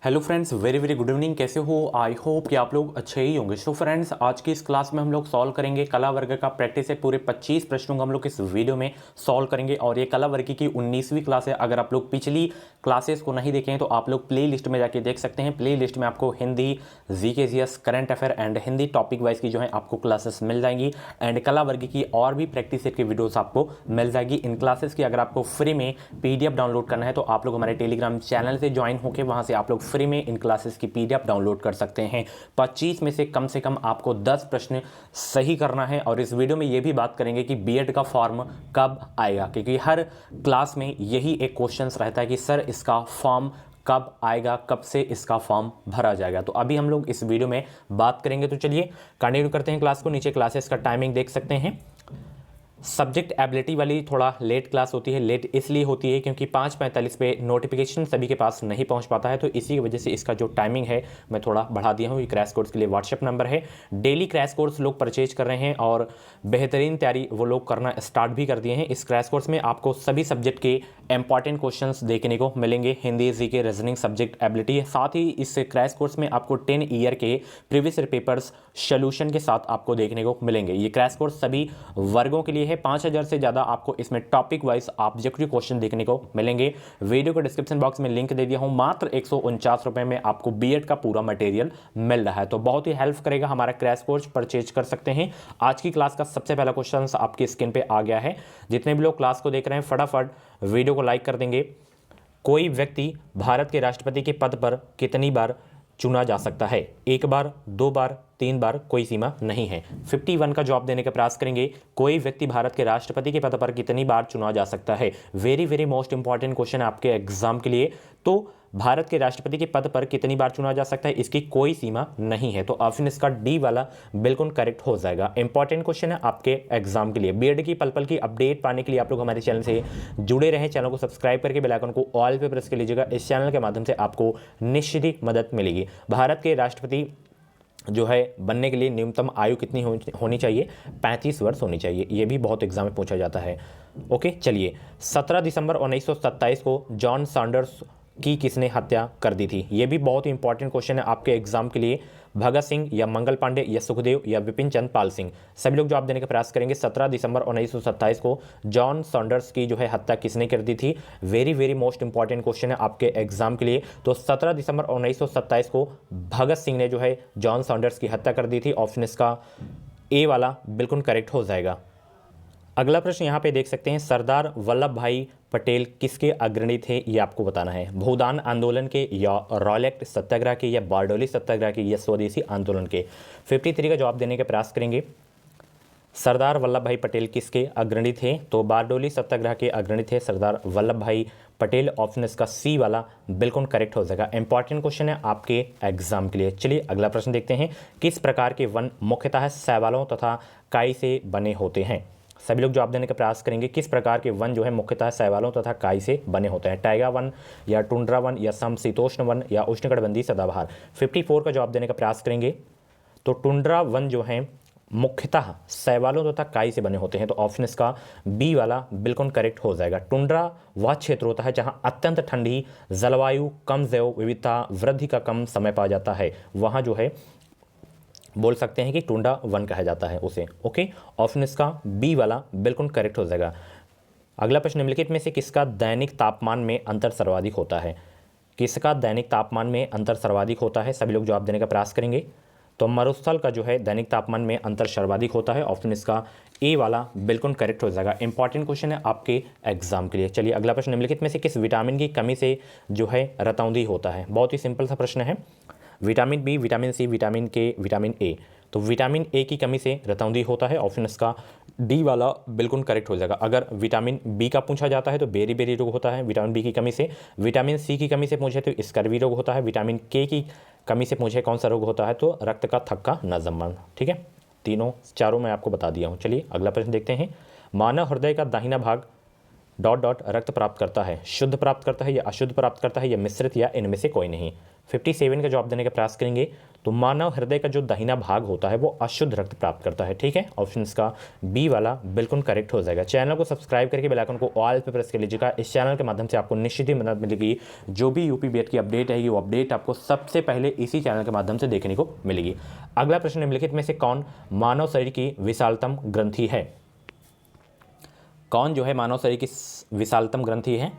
Hello friends, very very good evening. कैसे हो? I hope कि आप लोग अच्छे ही होंगे। सो फ्रेंड्स, आज की इस क्लास में हम लोग सॉल्व करेंगे कला वर्ग का प्रैक्टिस है। पूरे 25 प्रश्नों को हम लोग इस वीडियो में सॉल्व करेंगे और ये कला वर्ग की 19वीं क्लास है। अगर आप लोग पिछली क्लासेस को नहीं देखे हैं तो आप लोग प्ले लिस्ट में जाके देख सकते हैं। प्ले लिस्ट में आपको Hindi, GKGS, current affair and Hindi topic wise की जो है आपको क्लासेस मिल जाएंगी एंड कला वर्ग की और भी प्रैक्टिस सेट की वीडियोस आपको मिल जाएगी। इन क्लासेस की अगर आपको फ्री में पीडीएफ डाउनलोड करना है तो आप लोग हमारे टेलीग्राम चैनल से ज्वाइन होकर वहां से आप लोग फ्री में इन क्लासेस की पीडीएफ डाउनलोड कर सकते हैं। 25 में से कम आपको 10 प्रश्न सही करना है और इस वीडियो में यह भी बात करेंगे कि बीएड का फॉर्म कब आएगा, क्योंकि हर क्लास में यही एक क्वेश्चन रहता है कि सर इसका फॉर्म कब आएगा, कब से इसका फॉर्म भरा जाएगा। तो अभी हम लोग इस वीडियो में बात करेंगे। तो चलिए कंटिन्यू करते हैं क्लास को। नीचे क्लासेस का टाइमिंग देख सकते हैं। सब्जेक्ट एबिलिटी वाली थोड़ा लेट क्लास होती है। लेट इसलिए होती है क्योंकि 5:45 पे नोटिफिकेशन सभी के पास नहीं पहुंच पाता है, तो इसी वजह से इसका जो टाइमिंग है मैं थोड़ा बढ़ा दिया हूँ। ये क्रैश कोर्स के लिए व्हाट्सएप नंबर है। डेली क्रैश कोर्स लोग परचेज कर रहे हैं और बेहतरीन तैयारी वो लोग करना स्टार्ट भी कर दिए हैं। इस क्रैश कोर्स में आपको सभी सब्जेक्ट के इंपॉर्टेंट क्वेश्चंस देखने को मिलेंगे। Hindi, GK, reasoning, subject ability. साथ ही इस क्रैश कोर्स में आपको 10 ईयर के प्रीवियस पेपर्स सोल्यूशन के साथ आपको देखने को मिलेंगे। ये क्रैश कोर्स सभी वर्गों के लिए है। 5000 से ज़्यादा आपको इसमें टॉपिक वाइज ऑब्जेक्टिव क्वेश्चन देखने को मिलेंगे। वीडियो को डिस्क्रिप्शन बॉक्स में लिंक दे दिया हूं। मात्र 149 रुपए में आपको बीएड का पूरा मटेरियल मिल रहा है, तो बहुत ही हेल्प करेगा। हमारा क्रैश कोर्स परचेज कर सकते हैं। आज की क्लास का सबसे पहला क्वेश्चन आपकी स्क्रीन पे आ गया है। जितने भी लोग क्लास को देख रहे हैं फटाफट वीडियो को लाइक कर देंगे। कोई व्यक्ति भारत के राष्ट्रपति के पद पर कितनी बार चुना जा सकता है? 1 बार, 2 बार, 3 बार, कोई सीमा नहीं है। 51 का जवाब देने का प्रयास करेंगे। कोई व्यक्ति भारत के राष्ट्रपति के पद पर कितनी बार चुना जा सकता है? Very very most important question आपके एग्जाम के लिए। तो भारत के राष्ट्रपति के पद पर कितनी बार चुना जा सकता है, इसकी कोई सीमा नहीं है। तो ऑप्शन इसका डी वाला बिल्कुल करेक्ट हो जाएगा। इंपॉर्टेंट क्वेश्चन है आपके एग्जाम के लिए। बीएड की पल पल की अपडेट पाने के लिए आप लोग हमारे चैनल से जुड़े रहें। चैनल को सब्सक्राइब करके बेल आइकन को ऑल पे प्रेस कर लीजिएगा। इस चैनल के माध्यम से आपको निश्चित ही मदद मिलेगी। भारत के राष्ट्रपति जो है बनने के लिए न्यूनतम आयु कितनी होनी चाहिए? 35 वर्ष होनी चाहिए। यह भी बहुत एग्जाम में पूछा जाता है। ओके, चलिए। 17 दिसंबर 1927 को जॉन सैंडर्स की किसने हत्या कर दी थी? यह भी बहुत ही इंपॉर्टेंट क्वेश्चन है आपके एग्जाम के लिए। भगत सिंह या मंगल पांडे या सुखदेव या विपिन चंद्र पाल सिंह? सभी लोग जवाब देने का प्रयास करेंगे। 17 दिसंबर 1927 को जॉन सैंडर्स की जो है हत्या किसने कर दी थी? Very very most important question है आपके एग्जाम के लिए। तो 17 दिसंबर 1927 को भगत सिंह ने जो है जॉन सैंडर्स की हत्या कर दी थी। ऑप्शन इसका ए वाला बिल्कुल करेक्ट हो जाएगा। अगला प्रश्न यहाँ पे देख सकते हैं। सरदार वल्लभ भाई पटेल किसके अग्रणी थे, ये आपको बताना है। भूदान आंदोलन के या रॉलेट सत्याग्रह के या बारडोली सत्याग्रह के या स्वदेशी आंदोलन के? 53 का जवाब देने का प्रयास करेंगे। सरदार वल्लभ भाई पटेल किसके अग्रणी थे? तो बारडोली सत्याग्रह के अग्रणी थे सरदार वल्लभ भाई पटेल। ऑप्शन इसका सी वाला बिल्कुल करेक्ट हो जाएगा। इंपॉर्टेंट क्वेश्चन है आपके एग्जाम के लिए। चलिए अगला प्रश्न देखते हैं। किस प्रकार के वन मुख्यतः शैवालों तथा काई से बने होते हैं? सभी लोग जवाब देने का प्रयास करेंगे। किस प्रकार के वन जो है मुख्यतः शैवालों तथा काई से बने होते हैं? टाइगा वन या टुंड्रा वन या समशीतोष्ण वन या उष्णकटिबंधीय सदाबहार? 54 का जवाब देने का प्रयास करेंगे। तो टुंड्रा वन जो है मुख्यतः शैवालों तथा काई से बने होते हैं। तो ऑप्शन इसका बी वाला बिल्कुल करेक्ट हो जाएगा। टुंड्रा वह क्षेत्र होता है जहां अत्यंत ठंडी जलवायु, कम जैव विविधता, वृद्धि का कम समय पाया जाता है, वहां जो है बोल सकते हैं कि टुंड्रा वन कहा जाता है उसे। ओके, ऑप्शन इसका बी वाला बिल्कुल करेक्ट हो जाएगा। अगला प्रश्न, निम्नलिखित में से किसका दैनिक तापमान में अंतर सर्वाधिक होता है? किसका दैनिक तापमान में अंतर सर्वाधिक होता है? सभी लोग जवाब देने का प्रयास करेंगे। तो मरुस्थल का जो है दैनिक तापमान में अंतर सर्वाधिक होता है। ऑप्शन इसका ए वाला बिल्कुल करेक्ट हो जाएगा। इंपॉर्टेंट क्वेश्चन है आपके एग्जाम के लिए। चलिए अगला प्रश्न, निम्नलिखित में से किस विटामिन की कमी से जो है रतौंधी होता है? बहुत ही सिंपल सा प्रश्न है। Vitamin B, vitamin C, vitamin K, vitamin A? तो विटामिन ए की कमी से रतौंधी होता है। ऑप्शन इसका डी वाला बिल्कुल करेक्ट हो जाएगा। अगर विटामिन बी का पूछा जाता है तो बेरी बेरी रोग होता है विटामिन बी की कमी से। विटामिन सी की कमी से पूछे तो स्कर्वी रोग होता है। विटामिन के की कमी से पूछे कौन सा रोग होता है? तो रक्त का थक्का न जमना। ठीक है, तीनों चारों मैं आपको बता दिया हूँ। चलिए अगला प्रश्न देखते हैं। मानव हृदय का दाहिना भाग डॉट डॉट रक्त प्राप्त करता है, शुद्ध प्राप्त करता है या अशुद्ध प्राप्त करता है या मिश्रित या इनमें से कोई नहीं। 57 का जवाब देने का प्रयास करेंगे। तो मानव हृदय का जो दाहिना भाग होता है वो अशुद्ध रक्त प्राप्त करता है। ठीक है, ऑप्शन इसका बी वाला बिल्कुल करेक्ट हो जाएगा। चैनल को सब्सक्राइब करके बेल आइकन को ऑल पे प्रेस कर लीजिएगा। इस चैनल के माध्यम से आपको निश्चित ही मदद मिलेगी। जो भी यूपी बीएड की अपडेट है वो अपडेट आपको सबसे पहले इसी चैनल के माध्यम से देखने को मिलेगी। अगला प्रश्न, निम्नलिखित में से कौन मानव शरीर की विशालतम ग्रंथि है? कौन जो है मानव शरीर की विशालतम ग्रंथि है?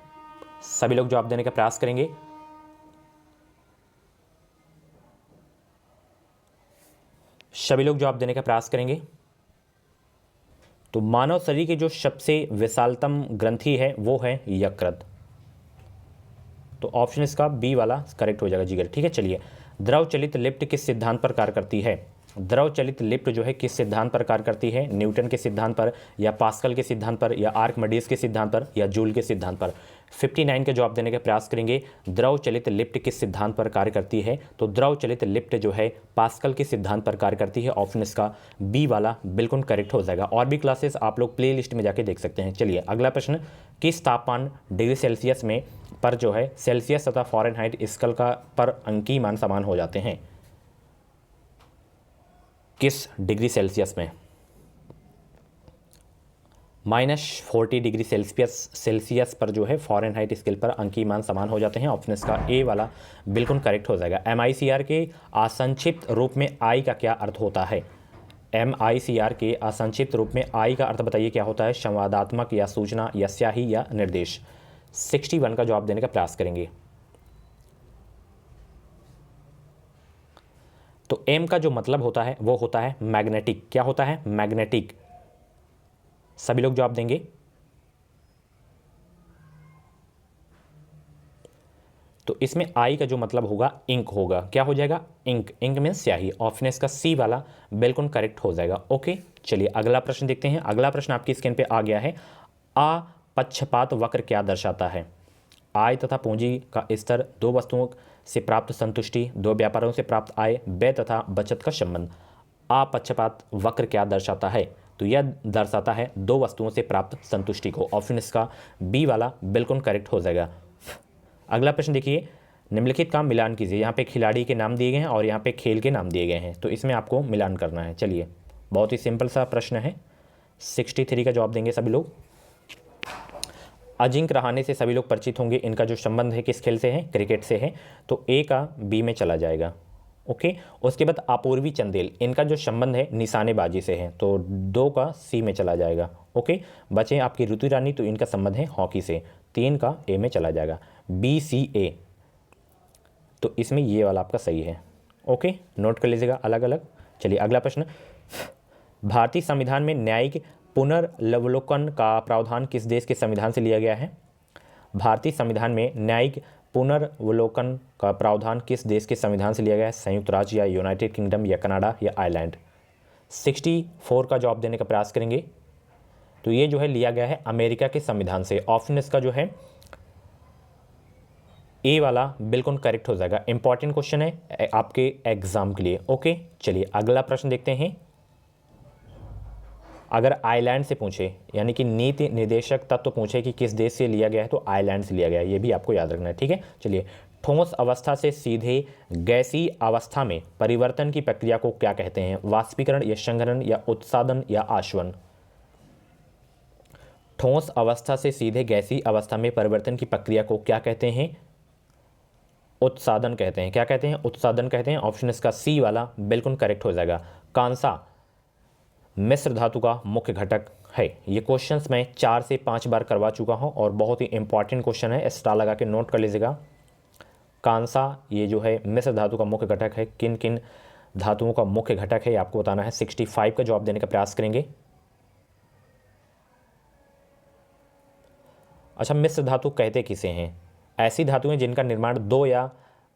सभी लोग जवाब देने का प्रयास करेंगे। सभी लोग जवाब देने का प्रयास करेंगे। तो मानव शरीर की जो सबसे विशालतम ग्रंथि है वो है यकृत। तो ऑप्शन इसका बी वाला करेक्ट हो जाएगा जिगर। ठीक है, चलिए, द्रव चलित लिफ्ट किस सिद्धांत पर कार्य करती है? द्रव चलित लिफ्ट जो है किस सिद्धांत पर कार्य करती है? न्यूटन के सिद्धांत पर या पास्कल के सिद्धांत पर या आर्किमिडीज के सिद्धांत पर या जूल के सिद्धांत पर? 59 का जवाब देने का प्रयास करेंगे। द्रव चलित लिफ्ट किस सिद्धांत पर कार्य करती है? तो द्रव चलित लिफ्ट जो है पास्कल के सिद्धांत पर कार्य करती है। ऑप्शन इसका बी वाला बिल्कुल करेक्ट हो जाएगा। और भी क्लासेस आप लोग प्ले लिस्ट में जाके देख सकते हैं। चलिए, अगला प्रश्न, किस तापमान डिग्री सेल्सियस में पर जो है सेल्सियस तथा फॉरेनहाइट स्केल का पर अंकीय मान समान हो जाते हैं? किस डिग्री सेल्सियस में -40 डिग्री सेल्सियस पर जो है फॉरेनहाइट स्केल पर अंकीय मान समान हो जाते हैं? ऑप्शन इसका ए वाला बिल्कुल करेक्ट हो जाएगा। MICR के असंक्षिप्त रूप में आई का क्या अर्थ होता है? MICR के असंक्षिप्त रूप में आई का अर्थ बताइए क्या होता है? संवादात्मक या सूचना या स्याही या निर्देश? 61 का जवाब देने का प्रयास करेंगे। तो एम का जो मतलब होता है वो होता है मैग्नेटिक। क्या होता है? मैग्नेटिक। सभी लोग जवाब देंगे। तो इसमें आई का जो मतलब होगा इंक होगा। क्या हो जाएगा? इंक। इंक मीन्स स्याही। ऑप्शन इसका सी वाला बिल्कुल करेक्ट हो जाएगा। ओके, चलिए अगला प्रश्न देखते हैं। अगला प्रश्न आपकी स्क्रीन पे आ गया है। अपक्षपात वक्र क्या दर्शाता है? आय तथा पूंजी का स्तर, दो वस्तुओं से प्राप्त संतुष्टि, दो व्यापारों से प्राप्त आय, व्यय तथा बचत का संबंध। अपक्षपात वक्र क्या दर्शाता है? तो यह दर्शाता है दो वस्तुओं से प्राप्त संतुष्टि को। ऑप्शन इसका बी वाला बिल्कुल करेक्ट हो जाएगा। अगला प्रश्न देखिए, निम्नलिखित का मिलान कीजिए। यहाँ पे खिलाड़ी के नाम दिए गए हैं और यहाँ पे खेल के नाम दिए गए हैं, तो इसमें आपको मिलान करना है। चलिए, बहुत ही सिंपल सा प्रश्न है। 63 का जवाब देंगे सभी लोग। अजिंक्य रहाणे से सभी लोग परिचित होंगे। इनका जो संबंध है किस खेल से है? क्रिकेट से है, तो ए का बी में चला जाएगा। ओके, उसके बाद अपूर्वी चंदेल, इनका जो संबंध है निशानेबाजी से है, तो 2 का सी में चला जाएगा। ओके, बचे आपकी ऋतु रानी, तो इनका संबंध है हॉकी से, 3 का ए में चला जाएगा। BCA, तो इसमें ये वाला आपका सही है। ओके, नोट कर लीजिएगा अलग अलग। चलिए अगला प्रश्न, भारतीय संविधान में न्यायिक पुनर्वलोकन का प्रावधान किस देश के संविधान से लिया गया है? भारतीय संविधान में न्यायिक पुनर्वलोकन का प्रावधान किस देश के संविधान से लिया गया है? संयुक्त राज्य या यूनाइटेड किंगडम या कनाडा या आयरलैंड? 64 का जवाब देने का प्रयास करेंगे। तो ये जो है लिया गया है अमेरिका के संविधान से। ऑप्शन इसका जो है ए वाला बिल्कुल करेक्ट हो जाएगा। इंपॉर्टेंट क्वेश्चन है आपके एग्जाम के लिए। ओके, चलिए अगला प्रश्न देखते हैं। अगर आयरलैंड से पूछे, यानी कि नीति निर्देशक तत्व पूछे कि किस देश से लिया गया है, तो आयरलैंड से लिया गया है, ये भी आपको याद रखना है। ठीक है, चलिए, ठोस अवस्था से सीधे गैसीय अवस्था में परिवर्तन की प्रक्रिया को क्या कहते हैं? वाष्पीकरण या संघनन या उत्सादन या आशवन? ठोस अवस्था से सीधे गैसीय अवस्था में परिवर्तन की प्रक्रिया को क्या कहते हैं? उत्सादन कहते हैं। क्या कहते हैं? उत्सादन कहते हैं। ऑप्शन इसका सी वाला बिल्कुल करेक्ट हो जाएगा। कांसा मिश्र धातु का मुख्य घटक है। ये क्वेश्चंस मैं 4 से 5 बार करवा चुका हूं और बहुत ही इंपॉर्टेंट क्वेश्चन है, स्टार लगा के नोट कर लीजिएगा। कांसा ये जो है मिश्र धातु का मुख्य घटक है। किन किन धातुओं का मुख्य घटक है ये आपको बताना है। 65 का जवाब देने का प्रयास करेंगे। अच्छा, मिश्र धातु कहते किसे हैं? ऐसी धातुएं जिनका निर्माण 2 या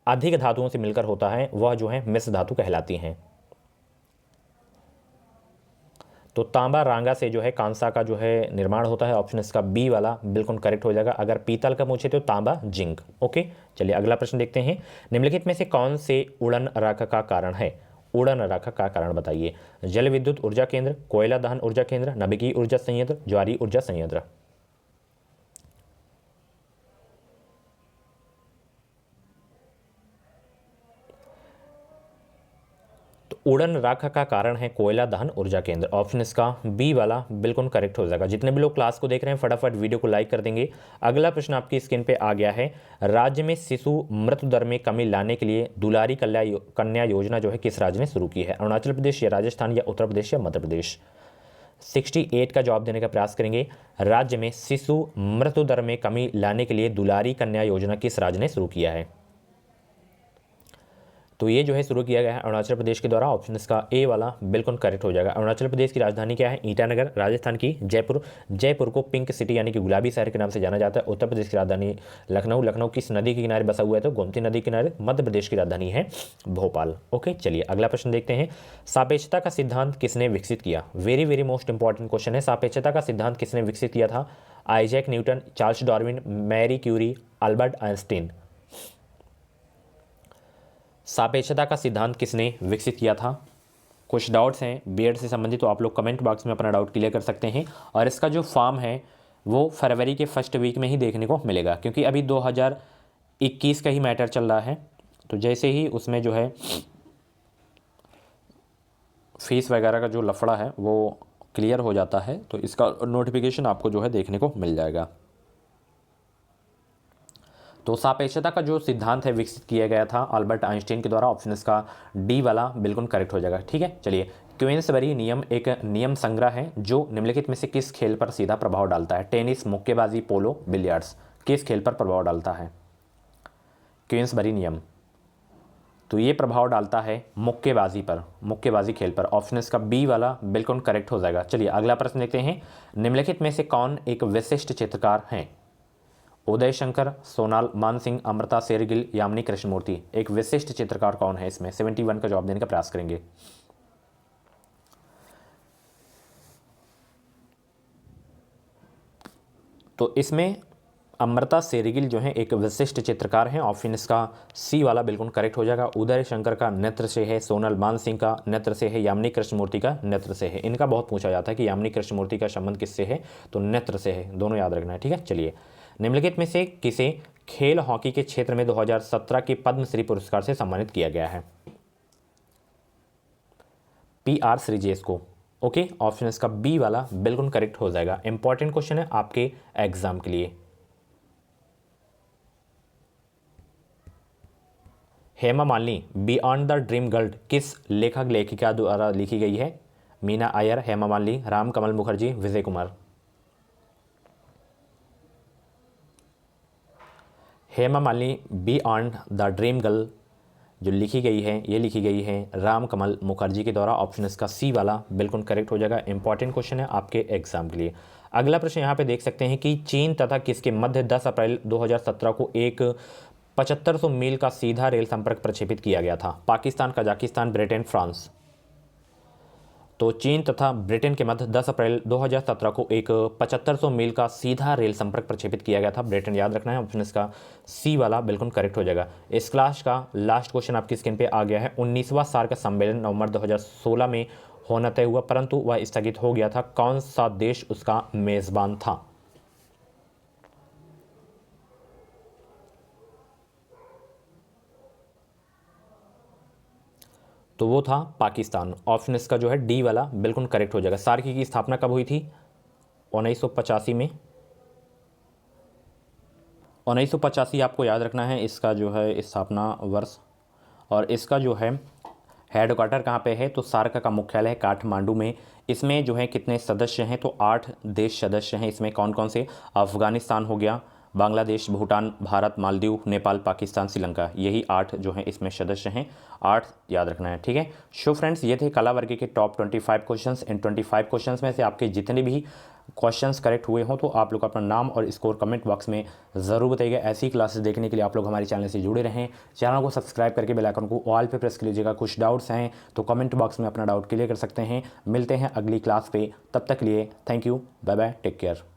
अधिक धातुओं से मिलकर होता है, वह जो है मिश्र धातु कहलाती हैं। तो तांबा रांगा से जो है कांसा का जो है निर्माण होता है। ऑप्शन इसका बी वाला बिल्कुल करेक्ट हो जाएगा। अगर पीतल का पूछे तो तांबा जिंक। ओके, चलिए अगला प्रश्न देखते हैं। निम्नलिखित में से कौन से उड़न रख का कारण है? उड़न रख का कारण बताइए। जल विद्युत ऊर्जा केंद्र, कोयला दहन ऊर्जा केंद्र, नवीकरणीय ऊर्जा संयंत्र, ज्वारीय ऊर्जा संयंत्र? उड़न राख का कारण है कोयला दहन ऊर्जा केंद्र। ऑप्शन इसका बी वाला बिल्कुल करेक्ट हो जाएगा। जितने भी लोग क्लास को देख रहे हैं फटाफट वीडियो को लाइक कर देंगे। अगला प्रश्न आपकी स्क्रीन पे आ गया है, राज्य में शिशु मृत्यु दर में कमी लाने के लिए दुलारी कन्या योजना जो है किस राज्य ने शुरू की है? अरुणाचल प्रदेश या राजस्थान या उत्तर प्रदेश या मध्य प्रदेश? 68 का जवाब देने का प्रयास करेंगे। राज्य में शिशु मृत्यु दर में कमी लाने के लिए दुलारी कन्या योजना किस राज्य ने शुरू किया है? तो ये जो है शुरू किया गया है अरुणाचल प्रदेश के द्वारा। ऑप्शन इसका ए वाला बिल्कुल करेक्ट हो जाएगा। अरुणाचल प्रदेश की राजधानी क्या है? ईटानगर। राजस्थान की जयपुर। जयपुर को पिंक सिटी यानी कि गुलाबी शहर के नाम से जाना जाता है। उत्तर प्रदेश की राजधानी लखनऊ। लखनऊ किस नदी के किनारे बसा हुआ है? तो गोमती नदी के किनारे। मध्य प्रदेश की राजधानी है भोपाल। ओके, चलिए अगला प्रश्न देखते हैं। सापेक्षता का सिद्धांत किसने विकसित किया? Very very most important question है। सापेक्षता का सिद्धांत किसने विकसित किया था? Isaac Newton, Charles Darwin, Marie Curie, Albert Einstein. सापेक्षता का सिद्धांत किसने विकसित किया था? कुछ डाउट्स हैं बीएड से संबंधित तो आप लोग कमेंट बॉक्स में अपना डाउट क्लियर कर सकते हैं। और इसका जो फॉर्म है वो फरवरी के फर्स्ट वीक में ही देखने को मिलेगा, क्योंकि अभी 2021 का ही मैटर चल रहा है। तो जैसे ही उसमें जो है फीस वगैरह का जो लफड़ा है वो क्लियर हो जाता है तो इसका नोटिफिकेशन आपको जो है देखने को मिल जाएगा। तो सापेक्षता का जो सिद्धांत है विकसित किया गया था अल्बर्ट आइंस्टीन के द्वारा। ऑप्शन इसका डी वाला बिल्कुल करेक्ट हो जाएगा। ठीक है, चलिए क्वींसबरी नियम एक नियम संग्रह है जो निम्नलिखित में से किस खेल पर सीधा प्रभाव डालता है? टेनिस, मुक्केबाजी, पोलो, बिलियर्ड्स। किस खेल पर प्रभाव डालता है क्वींसबरी नियम? तो ये प्रभाव डालता है मुक्केबाजी पर, मुक्केबाजी खेल पर। ऑप्शन इसका बी वाला बिल्कुल करेक्ट हो जाएगा। चलिए अगला प्रश्न देखते हैं। निम्नलिखित में से कौन एक विशिष्ट चित्रकार हैं? उदय शंकर, सोनाल मानसिंह, अमृता शेरगिल, यामिनी कृष्णमूर्ति। एक विशिष्ट चित्रकार कौन है इसमें? 71 का जवाब देने का प्रयास करेंगे। तो इसमें अमृता शेरगिल जो है एक विशिष्ट चित्रकार हैं। ऑप्शन इसका सी वाला बिल्कुल करेक्ट हो जाएगा। उदय शंकर का नेत्र से है, सोनल मानसिंह का नेत्र से है, यामिनी कृष्णमूर्ति का नेत्र से है। इनका बहुत पूछा जाता है कि यामिनी कृष्णमूर्ति का संबंध किससे है? तो नेत्र से है। दोनों याद रखना है। ठीक है, चलिए निम्नलिखित में से किसे खेल हॉकी के क्षेत्र में 2017 के पद्मश्री पुरस्कार से सम्मानित किया गया है? PR श्रीजेश को। ओके, ऑप्शन इसका बी वाला बिल्कुल करेक्ट हो जाएगा। इंपॉर्टेंट क्वेश्चन है आपके एग्जाम के लिए। Hema Malini beyond the dream girl किस लेखक लेखिका द्वारा लिखी गई है? Meena Iyer, Hema Malini, Ram Kamal Mukherjee, Vijay Kumar. Hema Malini beyond the dream girl जो लिखी गई है ये लिखी गई है राम कमल मुखर्जी के द्वारा। ऑप्शन इसका सी वाला बिल्कुल करेक्ट हो जाएगा। इंपॉर्टेंट क्वेश्चन है आपके एग्जाम के लिए। अगला प्रश्न यहाँ पे देख सकते हैं कि चीन तथा किसके मध्य 10 अप्रैल 2017 को एक 7500 मील का सीधा रेल संपर्क प्रक्षेपित किया गया था? Pakistan, Kazakhstan, Britain, France. तो चीन तथा ब्रिटेन के मध्य 10 अप्रैल 2017 को एक 7500 मील का सीधा रेल संपर्क प्रक्षेपित किया गया था। ब्रिटेन याद रखना है। ऑप्शन इसका सी वाला बिल्कुल करेक्ट हो जाएगा। इस क्लास का लास्ट क्वेश्चन आपकी स्क्रीन पे आ गया है। 19वां सार्क सम्मेलन नवंबर 2016 में होना तय हुआ परंतु वह स्थगित हो गया था। कौन सा देश उसका मेजबान था? तो वो था पाकिस्तान। ऑप्शन इसका जो है डी वाला बिल्कुल करेक्ट हो जाएगा। सार्क की स्थापना कब हुई थी? 1985 में। 1985 आपको याद रखना है इसका जो है स्थापना वर्ष। और इसका जो है हेडक्वार्टर कहाँ पे है? तो सार्क का मुख्यालय है काठमांडू में। इसमें जो है कितने सदस्य हैं? तो 8 देश सदस्य हैं। इसमें कौन कौन से? अफगानिस्तान हो गया, बांग्लादेश, भूटान, भारत, मालदीव, नेपाल, पाकिस्तान, श्रीलंका। यही 8 जो हैं इसमें सदस्य हैं। 8 याद रखना है। ठीक है, सो फ्रेंड्स ये थे कला वर्ग के टॉप 25 क्वेश्चंस। इन 25 क्वेश्चंस में से आपके जितने भी क्वेश्चंस करेक्ट हुए हों तो आप लोग अपना नाम और स्कोर कमेंट बॉक्स में ज़रूर बताइएगा। ऐसी क्लासेस देखने के लिए आप लोग हमारे चैनल से जुड़े रहें। चैनल को सब्सक्राइब करके बेल आइकन को ऑल पे प्रेस कर लीजिएगा। कुछ डाउट्स हैं तो कमेंट बॉक्स में अपना डाउट क्लियर कर सकते हैं। मिलते हैं अगली क्लास पे, तब तक लिए thank you, bye bye, take care.